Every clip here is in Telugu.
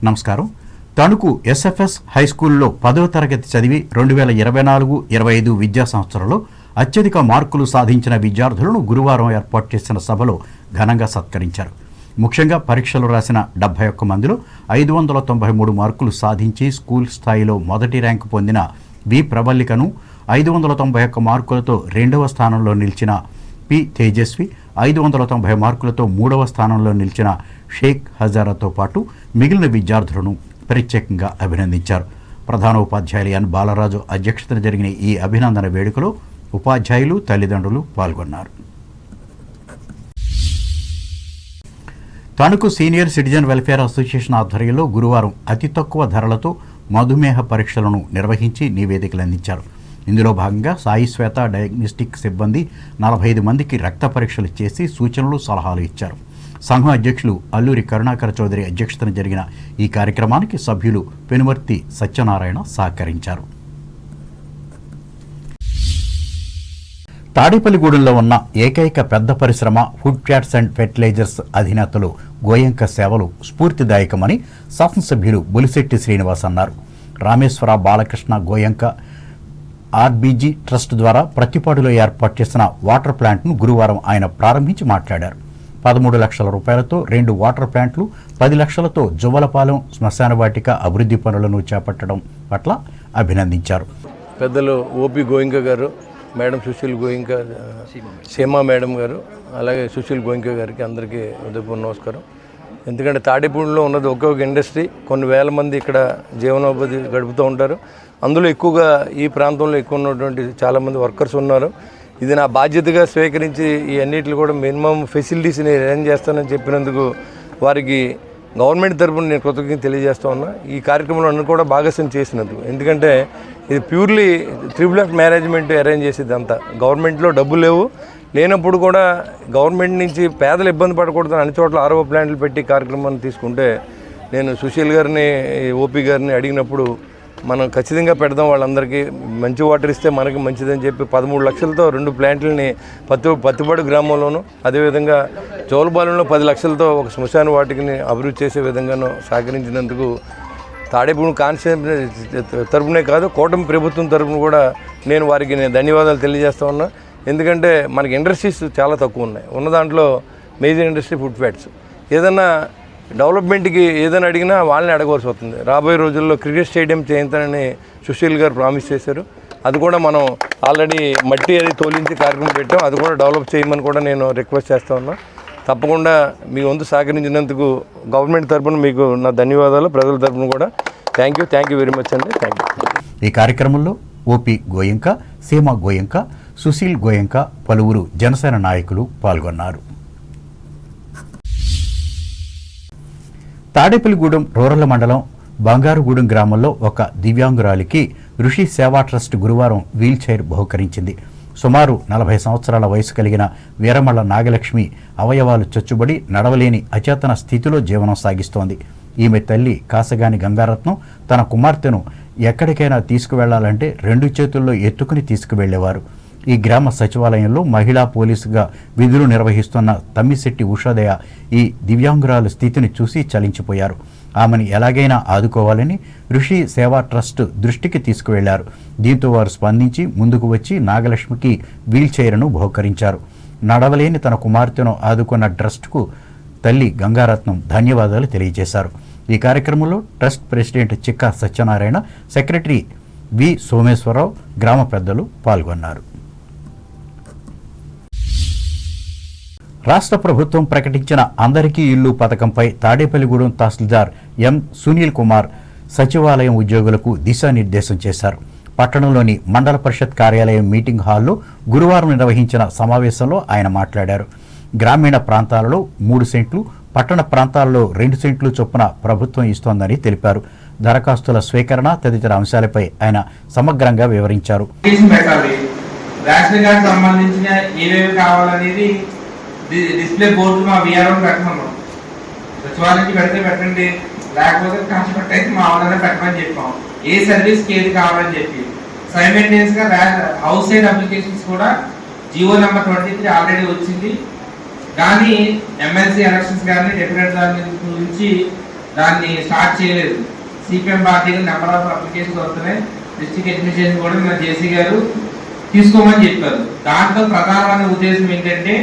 నమస్కారం. తణుకు ఎస్ఎఫ్ఎస్ హై స్కూల్లో 10వ తరగతి చదివి 2024-25 విద్యా సంవత్సరంలో అత్యధిక మార్కులు సాధించిన విద్యార్థులను గురువారం ఏర్పాటు చేసిన సభలో ఘనంగా సత్కరించారు. ముఖ్యంగా పరీక్షలు రాసిన 71 మందిలో 593 మార్కులు సాధించి స్కూల్ స్థాయిలో మొదటి ర్యాంకు పొందిన వి ప్రబల్లికను, 591 మార్కులతో 2వ స్థానంలో నిలిచిన పి తేజస్వి, 590 మార్కులతో 3వ స్థానంలో నిలిచిన షేక్ హజారాతో పాటు మిగిలిన విద్యార్థులను ప్రత్యేకంగా అభినందించారు. ప్రధాన ఉపాధ్యాయులు ఎన్ బాలరాజు అధ్యక్షతన జరిగిన ఈ అభినందన వేడుకలో ఉపాధ్యాయులు, తల్లిదండ్రులు పాల్గొన్నారు. Tanuku senior citizen welfare association ఆధ్వర్యంలో గురువారం అతి తక్కువ ధరలతో మధుమేహ పరీక్షలను నిర్వహించి నివేదికలు అందించారు. ఇందులో భాగంగా సాయి శ్వేత డయాగ్నోస్టిక్ సిబ్బంది 45 మందికి రక్త పరీక్షలు చేసి సూచనలు, సలహాలు ఇచ్చారు. సంఘం అధ్యక్షులు అల్లూరి కరుణాకర్ చౌదరి అధ్యక్షతన జరిగిన ఈ కార్యక్రమానికి సభ్యులు పెనుమర్తి సత్యనారాయణ సహకరించారు. తాడేపల్లిగూడెంలో ఉన్న ఏకైక పెద్ద పరిశ్రమ ఫుడ్ ఫ్యాట్స్ అండ్ ఫెర్టిలైజర్స్ అధినేతలు గోయంక సేవలు స్ఫూర్తిదాయకమని శాసనసభ్యులు బొలిశెట్టి శ్రీనివాస్ అన్నారు. రామేశ్వర బాలకృష్ణ గోయంక ఆర్బీజీ ట్రస్ట్ ద్వారా ప్రతిపాడులో ఏర్పాటు చేసిన వాటర్ ప్లాంట్ను గురువారం ఆయన ప్రారంభించి మాట్లాడారు. 13 లక్షల రూపాయలతో 2 వాటర్ ప్లాంట్లు, 10 లక్షలతో జువ్వలపాలెం శ్మశాన వాటిక అభివృద్ధి పనులను చేపట్టడం పట్ల అభినందించారు. పెద్దలు ఓపి గోయింక గారు, మేడం సుశీల్ గోయింక, సీమా మేడం గారు, అలాగే సుశీల్ గోయింక గారికి అందరికీ ఉదయపూర్వ నమస్కారం. ఎందుకంటే తాడేపూడిలో ఉన్నది ఒక్కొక్క ఇండస్ట్రీ, కొన్ని వేల మంది ఇక్కడ జీవనోపాధి గడుపుతూ ఉంటారు. అందులో ఎక్కువగా ఈ ప్రాంతంలో ఎక్కువ ఉన్నటువంటి చాలామంది వర్కర్స్ ఉన్నారు. ఇది నా బాధ్యతగా స్వీకరించి ఈ అన్నింటిలో కూడా మినిమం ఫెసిలిటీస్ని అరేంజ్ చేస్తానని చెప్పినందుకు వారికి గవర్నమెంట్ తరఫున నేను కృతజ్ఞత తెలియజేస్తా ఉన్నా. ఈ కార్యక్రమంలో అన్ని కూడా భాగస్వామ్యం చేసినందుకు. ఎందుకంటే ఇది ప్యూర్లీ ట్రిపుల్ మేనేజ్మెంట్ అరేంజ్ చేసేది అంతా. గవర్నమెంట్లో డబ్బులు లేనప్పుడు కూడా గవర్నమెంట్ నుంచి పేదలు ఇబ్బంది పడకూడదని అన్ని చోట్ల ఆర్ఓ ప్లాంట్లు పెట్టి కార్యక్రమాన్ని తీసుకుంటే నేను సుశీల్ గారిని, ఓపీ గారిని అడిగినప్పుడు మనం ఖచ్చితంగా పెడదాం, వాళ్ళందరికీ మంచి వాటర్ ఇస్తే మనకి మంచిదని చెప్పి 13 లక్షలతో 2 ప్లాంట్లని పత్తిపాడు గ్రామంలోనూ, అదేవిధంగా జోలపాలెంలో 10 లక్షలతో ఒక శ్మశాన వాటికని అభివృద్ధి చేసే విధంగానూ సహకరించినందుకు తాడేపూడి కాన్స్టిట్యూన్సీ తరఫునే కాదు, కూటమి ప్రభుత్వం తరఫున కూడా నేను వారికి ధన్యవాదాలు తెలియజేస్తా ఉన్నా. ఎందుకంటే మనకి ఇండస్ట్రీస్ చాలా తక్కువ ఉన్నాయి. ఉన్న దాంట్లో మేజర్ ఇండస్ట్రీ ఫుడ్ ఫ్యాట్స్. ఏదన్నా డెవలప్మెంట్కి ఏదైనా అడిగినా వాళ్ళని అడగవలసి వస్తుంది. రాబోయే రోజుల్లో క్రికెట్ స్టేడియం చేయించాలని సుశీల్ గారు ప్రామిస్ చేశారు. అది కూడా మనం ఆల్రెడీ మట్టి అది తోలించి కార్యక్రమం పెట్టాం. అది కూడా డెవలప్ చేయమని కూడా నేను రిక్వెస్ట్ చేస్తూ ఉన్నా. తప్పకుండా మీ వంతు సహకరించినందుకు గవర్నమెంట్ తరఫున మీకు నా ధన్యవాదాలు, ప్రజల తరఫున కూడా థ్యాంక్ యూ వెరీ మచ్ అండి. Thank you. ఈ కార్యక్రమంలో ఓపీ గోయంక, సీమా గోయంక, సుశీల్ గోయంక, పలువురు జనసేన నాయకులు పాల్గొన్నారు. తాడేపల్లిగూడెం రూరల్ మండలం బంగారుగూడెం గ్రామంలో ఒక దివ్యాంగురాలికి ఋషి సేవా ట్రస్ట్ గురువారం వీల్ చైర్ బహుకరించింది. సుమారు 40 సంవత్సరాల వయసు కలిగిన వీరమల్ల నాగలక్ష్మి అవయవాలు చచ్చుబడి నడవలేని అచేతన స్థితిలో జీవనం సాగిస్తోంది. ఈమె తల్లి కాసగాని గంగారత్నం తన కుమార్తెను ఎక్కడికైనా తీసుకువెళ్లాలంటే 2 చేతుల్లో ఎత్తుకుని తీసుకువెళ్లేవారు. ఈ గ్రామ సచివాలయంలో మహిళా పోలీసుగా విధులు నిర్వహిస్తున్న తమ్మిశెట్టి ఉషోదయ ఈ దివ్యాంగురాలు స్థితిని చూసి చలించిపోయారు. ఆమెను ఎలాగైనా ఆదుకోవాలని ఋషి సేవా ట్రస్ట్ దృష్టికి తీసుకువెళ్లారు. దీంతో వారు స్పందించి ముందుకు వచ్చి నాగలక్ష్మికి వీల్ చైర్ను బహుకరించారు. నడవలేని తన కుమార్తెను ఆదుకున్న ట్రస్ట్కు తల్లి గంగారత్నం ధన్యవాదాలు తెలియజేశారు. ఈ కార్యక్రమంలో ట్రస్ట్ ప్రెసిడెంట్ చిక్కా సత్యనారాయణ, సెక్రటరీ వి సోమేశ్వరరావు, గ్రామ పెద్దలు పాల్గొన్నారు. రాష్ట్ర ప్రభుత్వం ప్రకటించిన అందరికీ ఇల్లు పథకంపై తాడేపల్లిగూడెం తహసీల్దార్ ఎం సునీల్ కుమార్ సచివాలయం ఉద్యోగులకు దిశానిర్దేశం చేశారు. పట్టణంలోని మండల పరిషత్ కార్యాలయం మీటింగ్ హాల్లో గురువారం నిర్వహించిన సమావేశంలో ఆయన మాట్లాడారు. గ్రామీణ ప్రాంతాలలో 3 సెంట్లు, పట్టణ ప్రాంతాల్లో 2 సెంట్లు చొప్పున ప్రభుత్వం ఇస్తోందని తెలిపారు. దరఖాస్తుల స్వీకరణ తదితర అంశాలపై ఆయన సమగ్రంగా వివరించారు. డిస్ప్లే బోర్డు మా విఆర్ఓ పెట్టమన్నాం. సచివాలయానికి పెడితే పెట్టండి, లేకపోతే ట్రాన్స్పోర్ట్ అయితే మా వాళ్ళనే పెట్టమని చెప్పాం. ఏ సర్వీస్కి ఏది కావాలని చెప్పి సైమల్టేనియస్ గా హౌస్ సైడ్ అప్లికేషన్స్ కూడా జియో నెంబర్ 23 ఆల్రెడీ వచ్చింది. కానీ ఎమ్మెల్సీ ఎలక్షన్స్ కానీ డెఫినెట్ దాని గురించి దాన్ని స్టార్ట్ చేయలేదు. సిపిఎం పార్టీకి నెంబర్ ఆఫ్ అప్లికేషన్స్ వస్తున్నాయి. డిస్ట్రిక్ట్ అడ్మినిస్ట్రేషన్ కూడా మన జేసీ గారు తీసుకోమని చెప్పారు. దాంట్లో ప్రధానమైన ఉద్దేశం ఏంటంటే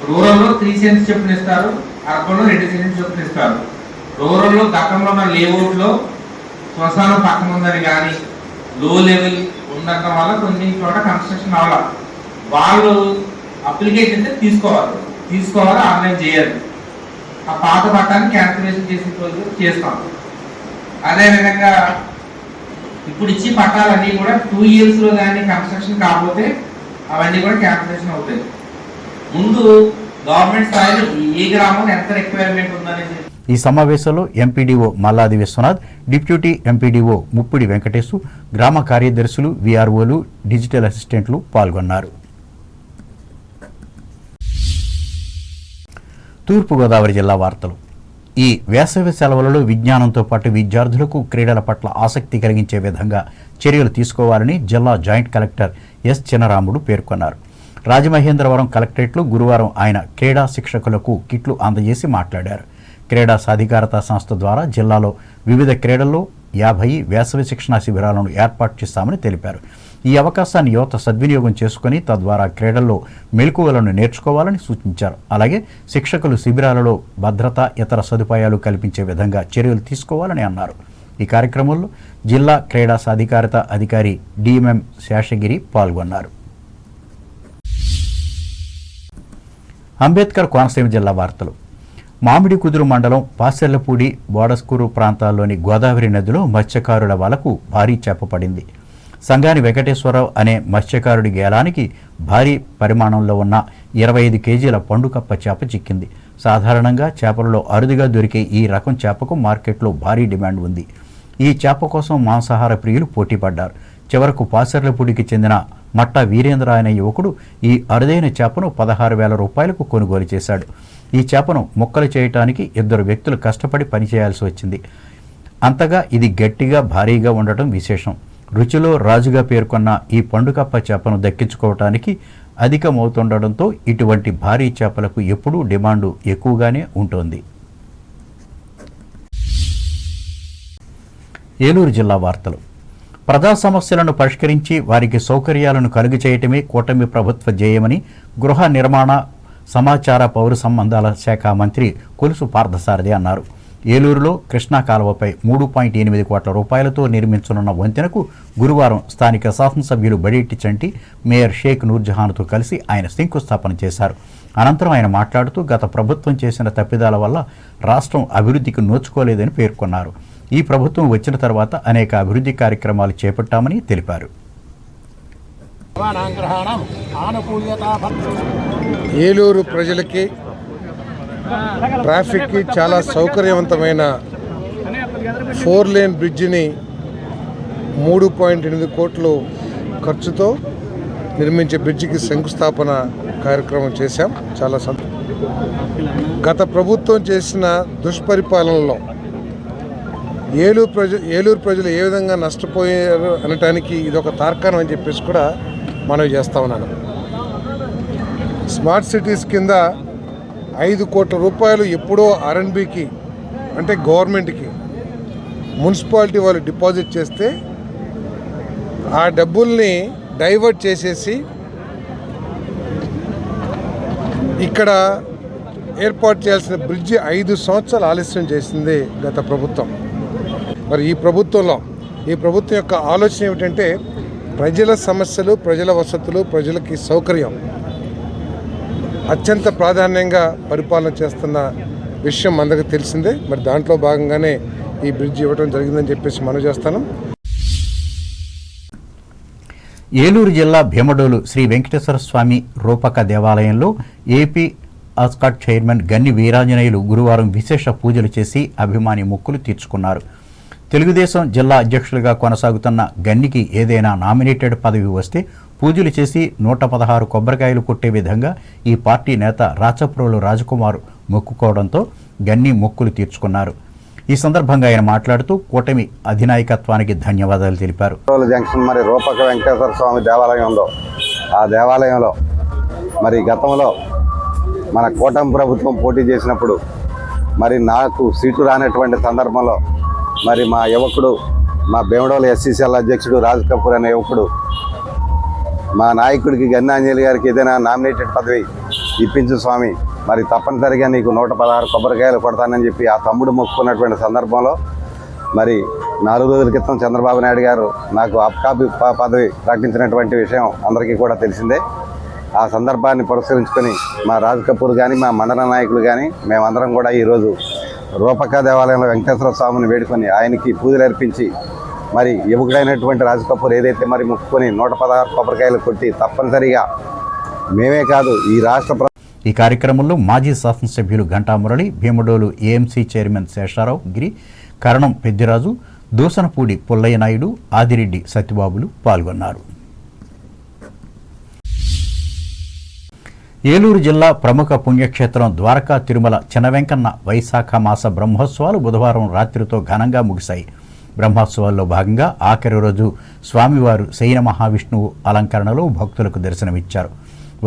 రూరల్లో 3 సెంట్స్ చొప్పున ఇస్తారు, అర్బన్లో 2 సెంట్స్ చొప్పున ఇస్తారు. రూరల్లో గతంలో ఉన్న లేఅవుట్లో శ్మశానం పక్కన ఉందని కానీ లో లెవెల్ ఉండటం వల్ల కొన్ని చోట కన్స్ట్రక్షన్ అవ్వాలి. వాళ్ళు అప్లికేషన్ తీసుకోవాలి, ఆన్లైన్ చేయాలి. ఆ పాత పట్టాన్ని క్యాన్సిలేషన్ చేస్తాం. అదేవిధంగా ఇప్పుడు ఇచ్చి పట్టాలన్నీ కూడా 2 ఇయర్స్లో కానీ కన్స్ట్రక్షన్ కాకపోతే అవన్నీ కూడా క్యాన్సిలేషన్ అవుతాయి. ముందు గవర్నమెంట్ స్థాయిలో ఏ గ్రామం ఎంత రిక్వైర్మెంట్ ఉందనేది. ఈ సమావేశంలో MPDO Malladi Viswanath, deputy MPDO Muppidi Venkatesu, గ్రామ కార్యదర్శులు, వీఆర్ఓలు, డిజిటల్ అసిస్టెంట్లు పాల్గొన్నారు. తూర్పుగోదావరి జిల్లా వార్తలు. ఈ వేసవి సెలవులలో విజ్ఞానంతో పాటు విద్యార్థులకు క్రీడల పట్ల ఆసక్తి కలిగించే విధంగా చర్యలు తీసుకోవాలని జిల్లా జాయింట్ కలెక్టర్ ఎస్ చినరాముడు పేర్కొన్నారు. రాజమహేంద్రవరం కలెక్టరేట్లో గురువారం ఆయన క్రీడా శిక్షకులకు కిట్లు అందజేసి మాట్లాడారు. క్రీడా సాధికారత సంస్థ ద్వారా జిల్లాలో వివిధ క్రీడల్లో 50 వేసవి శిక్షణా శిబిరాలను ఏర్పాటు చేస్తామని తెలిపారు. ఈ అవకాశాన్ని యువత సద్వినియోగం చేసుకుని తద్వారా క్రీడల్లో మెలకువలను నేర్చుకోవాలని సూచించారు. అలాగే శిక్షకులు శిబిరాలలో భద్రత, ఇతర సదుపాయాలు కల్పించే విధంగా చర్యలు తీసుకోవాలని అన్నారు. ఈ కార్యక్రమంలో జిల్లా క్రీడా సాధికారత అధికారి డిఎంఎం శేషగిరి పాల్గొన్నారు. అంబేద్కర్ కోనసీమ జిల్లా వార్తలు. మామిడి కుదురు మండలం పాసెర్లపూడి, బోడస్కూరు ప్రాంతాల్లోని గోదావరి నదిలో మత్స్యకారుల వలకు భారీ చేప పడింది. సంగాని వెంకటేశ్వరరావు అనే మత్స్యకారుడి గేలానికి భారీ పరిమాణంలో ఉన్న 25 కేజీల పండుకప్ప చేప చిక్కింది. సాధారణంగా చేపలలో అరుదుగా దొరికే ఈ రకం చేపకు మార్కెట్లో భారీ డిమాండ్ ఉంది. ఈ చేప కోసం మాంసాహార ప్రియులు పోటీపడ్డారు. చివరకు పాసెర్లపూడికి చెందిన మట్టా వీరేంద్ర అనే యువకుడు ఈ అరుదైన చేపను 16,000 రూపాయలకు కొనుగోలు చేశాడు. ఈ చేపను ముక్కలు చేయటానికి 2 వ్యక్తులు కష్టపడి పనిచేయాల్సి వచ్చింది. అంతగా ఇది గట్టిగా, భారీగా ఉండటం విశేషం. రుచిలో రాజుగా పేర్కొన్న ఈ పండుకప్ప చేపను దక్కించుకోవటానికి అధికమవుతుండటంతో ఇటువంటి భారీ చేపలకు ఎప్పుడూ డిమాండు ఎక్కువగానే ఉంటుంది. ఏలూరు జిల్లా వార్తలు. ప్రజా సమస్యలను పరిష్కరించి వారికి సౌకర్యాలను కలుగు చేయటమే కూటమి ప్రభుత్వ ధ్యేయమని గృహ నిర్మాణ, సమాచార, పౌర సంబంధాల శాఖ మంత్రి కొలుసు పార్థసారథి అన్నారు. ఏలూరులో కృష్ణా కాలువపై 3.8 కోట్ల రూపాయలతో నిర్మించనున్న వంతెనకు గురువారం స్థానిక శాసనసభ్యులు బడేటి చంటి, మేయర్ షేక్ నూర్జహాన్తో కలిసి ఆయన శంకుస్థాపన చేశారు. అనంతరం ఆయన మాట్లాడుతూ గత ప్రభుత్వం చేసిన తప్పిదాల వల్ల రాష్ట్రం అభివృద్ధికి నోచుకోలేదని పేర్కొన్నారు. ఈ ప్రభుత్వం వచ్చిన తర్వాత అనేక అభివృద్ధి కార్యక్రమాలు చేపట్టామని తెలిపారు. ఏలూరు ప్రజలకి, ట్రాఫిక్కి చాలా సౌకర్యవంతమైన 4 లేన్ బ్రిడ్జిని 3.8 కోట్లు ఖర్చుతో నిర్మించే బ్రిడ్జికి శంకుస్థాపన కార్యక్రమం చేశాం. చాలా గత ప్రభుత్వం చేసిన దుష్పరిపాలనలో ఏలూరు ప్రజలు ఏ విధంగా నష్టపోయారు అనటానికి ఇదొక తార్కాణం అని చెప్పేసి కూడా మనవి చేస్తా ఉన్నాను. స్మార్ట్ సిటీస్ కింద 5 కోట్ల రూపాయలు ఎప్పుడో ఆర్ఎండ్బికి అంటే గవర్నమెంట్కి మున్సిపాలిటీ వాళ్ళు డిపాజిట్ చేస్తే ఆ డబ్బుల్ని డైవర్ట్ చేసేసి ఇక్కడ ఏర్పాటు చేయాల్సిన బ్రిడ్జి 5 సంవత్సరాలు ఆలస్యం చేసింది గత ప్రభుత్వం. మరి ఈ ప్రభుత్వం యొక్క ఆలోచన ఏమిటంటే ప్రజల సమస్యలు, ప్రజల వసతులు, ప్రజలకి సౌకర్యం అత్యంత ప్రాధాన్యంగా పరిపాలన చేస్తున్న విషయం అందరికీ తెలిసిందే. మరి దాంట్లో భాగంగానే ఈ బ్రిడ్జ్ ఇవ్వడం జరిగిందని చెప్పేసి మనవి చేస్తాను. ఏలూరు జిల్లా భీమడోలు శ్రీ వెంకటేశ్వర స్వామి రూపక దేవాలయంలో ఏపీ ఆస్కాట్ చైర్మన్ గన్ని వీరాంజనేయులు గురువారం విశేష పూజలు చేసి అభిమాని మొక్కులు తీర్చుకున్నారు. తెలుగుదేశం జిల్లా అధ్యక్షులుగా కొనసాగుతున్న గన్నికి ఏదైనా నామినేటెడ్ పదవి వస్తే పూజలు చేసి 116 కొబ్బరికాయలు కొట్టే విధంగా ఈ పార్టీ నేత రాచప్రోలు రాజకుమార్ మొక్కుకోవడంతో గన్ని మొక్కులు తీర్చుకున్నారు. ఈ సందర్భంగా ఆయన మాట్లాడుతూ కూటమి అధినాయకత్వానికి ధన్యవాదాలు తెలిపారు. జంక్షన్ మరి రూపక వెంకటేశ్వర స్వామి దేవాలయం ఉందో ఆ దేవాలయంలో మరి గతంలో మన కూటమి ప్రభుత్వం పోటీ చేసినప్పుడు మరి నాకు సీటు రానటువంటి సందర్భంలో మరి మా యువకుడు, మా భీమడోలు ఎస్సీసీఎల్ అధ్యక్షుడు రాజ్ కపూర్ అనే యువకుడు మా నాయకుడికి గన్నాంజలి గారికి ఏదైనా నామినేటెడ్ పదవి ఇప్పించు స్వామి, మరి తప్పనిసరిగా నీకు 116 కొబ్బరికాయలు కొడతానని చెప్పి ఆ తమ్ముడు మొక్కుకున్నటువంటి సందర్భంలో మరి 4 రోజుల క్రితం చంద్రబాబు నాయుడు గారు నాకు అబ్కాబీ పదవి ప్రకటించినటువంటి విషయం అందరికీ కూడా తెలిసిందే. ఆ సందర్భాన్ని పురస్కరించుకొని మా రాజ్ కపూర్ కానీ, మా మండల నాయకులు కానీ మేమందరం కూడా ఈరోజు రూపక దేవాలయంలో వెంకటేశ్వర స్వామిని వేడుకొని ఆయనకి పూజలు అర్పించి మరి యువకుడైనటువంటి రాజ్ కపూర్ ఏదైతే మరి మొక్కుకొని 116 కొబ్బరికాయలు కొట్టి తప్పనిసరిగా మేమే కాదు ఈ రాష్ట్ర ఈ కార్యక్రమంలో మాజీ శాసనసభ్యులు ఘంటా మురళి, భీమడోలు ఏఎంసీ చైర్మన్ శేషారావు గిరి, కరణం పెద్దిరాజు, దూసనపూడి పుల్లయ్య నాయుడు, ఆదిరెడ్డి సత్యబాబులు పాల్గొన్నారు. ఏలూరు జిల్లా ప్రముఖ పుణ్యక్షేత్రం ద్వారకా తిరుమల చినవెంకన్న వైశాఖ మాస బ్రహ్మోత్సవాలు బుధవారం రాత్రితో ఘనంగా ముగిశాయి. బ్రహ్మోత్సవాల్లో భాగంగా ఆఖరి రోజు స్వామివారు శయన మహావిష్ణువు అలంకరణలో భక్తులకు దర్శనమిచ్చారు.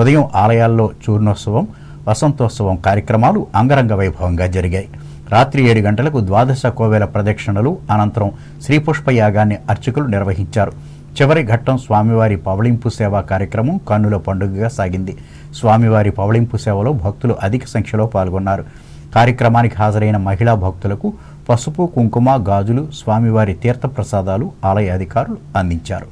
ఉదయం ఆలయాల్లో చూర్ణోత్సవం, వసంతోత్సవం కార్యక్రమాలు అంగరంగ వైభవంగా జరిగాయి. రాత్రి 7 గంటలకు ద్వాదశ కోవెల ప్రదక్షిణలు, అనంతరం శ్రీపుష్ప యాగాన్ని అర్చకులు నిర్వహించారు. చివరి ఘట్టం స్వామివారి పవళింపు సేవా కార్యక్రమం కన్నుల పండుగగా సాగింది. స్వామివారి పవళింపు సేవలో భక్తులు అధిక సంఖ్యలో పాల్గొన్నారు. కార్యక్రమానికి హాజరైన మహిళా భక్తులకు పసుపు, కుంకుమ, గాజులు, స్వామివారి తీర్థప్రసాదాలు ఆలయ అధికారులు అందించారు.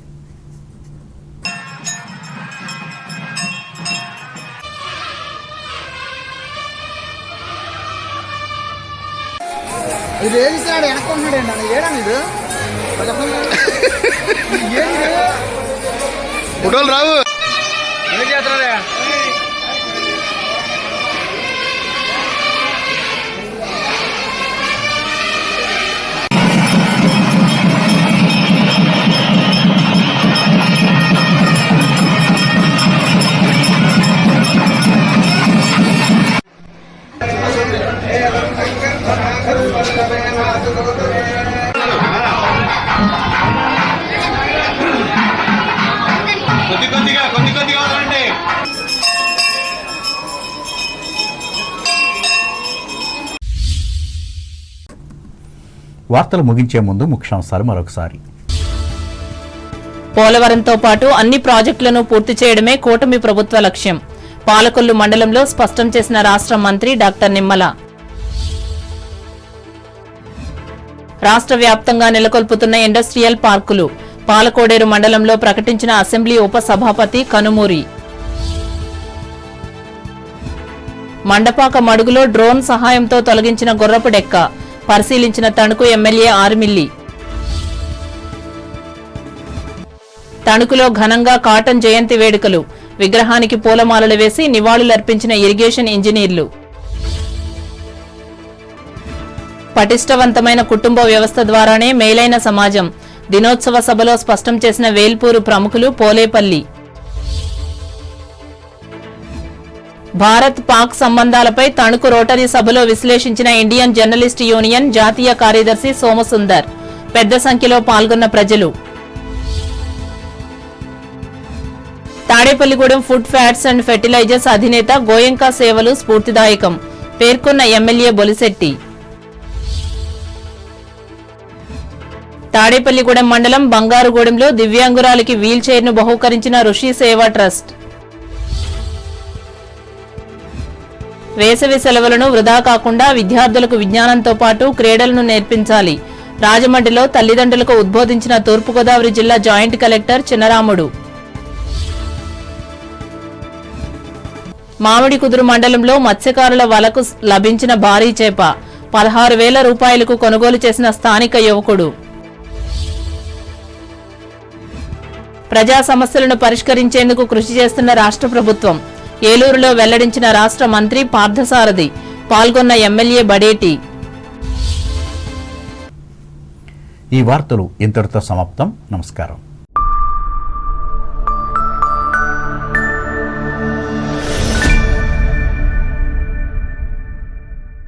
ఇది ఏడిస్తాడు వెనక్కున్నాడండి అన్న ఏడాను ఇది ఫోటోలు రావు ఏం చేస్తున్నారా వార్తలు ముగించే ముందు ముఖ్యాంశాలు మరొకసారి. పోలవరంతో పాటు అన్ని ప్రాజెక్టులను పూర్తి చేయడమే కూటమి ప్రభుత్వ లక్ష్యం. పాలకొల్లు మండలంలో స్పష్టం చేసిన రాష్ట్ర మంత్రి డాక్టర్ నిమ్మల. రాష్ట్ర వ్యాప్తంగా నెలకొల్పుతున్న ఇండస్ట్రియల్ పార్కులు. పాలకోడేరు మండలంలో ప్రకటించిన అసెంబ్లీ ఉప సభాపతి కనుమూరి. మండపాక మడుగులో డ్రోన్ సహాయంతో తొలగించిన గుర్రపు డెక్క. పరిశీలించిన తణుకు ఎమ్మెల్యే ఆర్మిల్లి. తణుకులో ఘనంగా కాటన్ జయంతి వేడుకలు. విగ్రహానికి పూలమాలలు వేసి నివాళులర్పించిన ఇరిగేషన్ ఇంజనీర్లు. పటిష్టవంతమైన కుటుంబ వ్యవస్థ ద్వారానే మేలైన సమాజం. దినోత్సవ సభలో స్పష్టం చేసిన వేల్పూరు ప్రముఖులు పోలేపల్లి. భారత్ పాక్ సంబంధాలపై తణుకు రోటరీ సభలో విశ్లేషించిన ఇండియన్ జర్నలిస్ట్ యూనియన్ జాతీయ కార్యదర్శి సోమసుందర్. పెద్ద సంఖ్యలో పాల్గొన్న ప్రజలు. Tadepalligudem food fats and fertilisers అధినేత గోయంకా సేవలు స్ఫూర్తిదాయకం పేర్కొన్న ఎమ్మెల్యే బొలిశెట్టి. తాడేపల్లిగూడెం మండలం బంగారుగూడెంలో దివ్యాంగురాలికి వీల్ చైర్ను బహూకరించిన ఋషి సేవా ట్రస్ట్. వేసవి సెలవులను వృధా కాకుండా విద్యార్థులకు విజ్ఞానంతో పాటు క్రీడలను నేర్పించాలి. రాజమండ్రిలో తల్లిదండ్రులకు ఉద్బోధించిన తూర్పుగోదావరి జిల్లా జాయింట్ కలెక్టర్ చిన్నరాముడు. మామిడికుదురు మండలంలో మత్స్యకారుల వలకు లభించిన భారీ చేప. 16,000 రూపాయలకు కొనుగోలు చేసిన స్థానిక యువకుడు. ప్రజా సమస్యలను పరిష్కరించేందుకు కృషి చేస్తున్న రాష్ట్ర ప్రభుత్వం. ఏలూరులో వెల్లడించిన రాష్ట్ర మంత్రి పార్థసారథి. పాల్గొన్న ఎమ్మెల్యే బడేటి. ఈ వార్తలు ఇంతటితో సమాప్తం. నమస్కారం.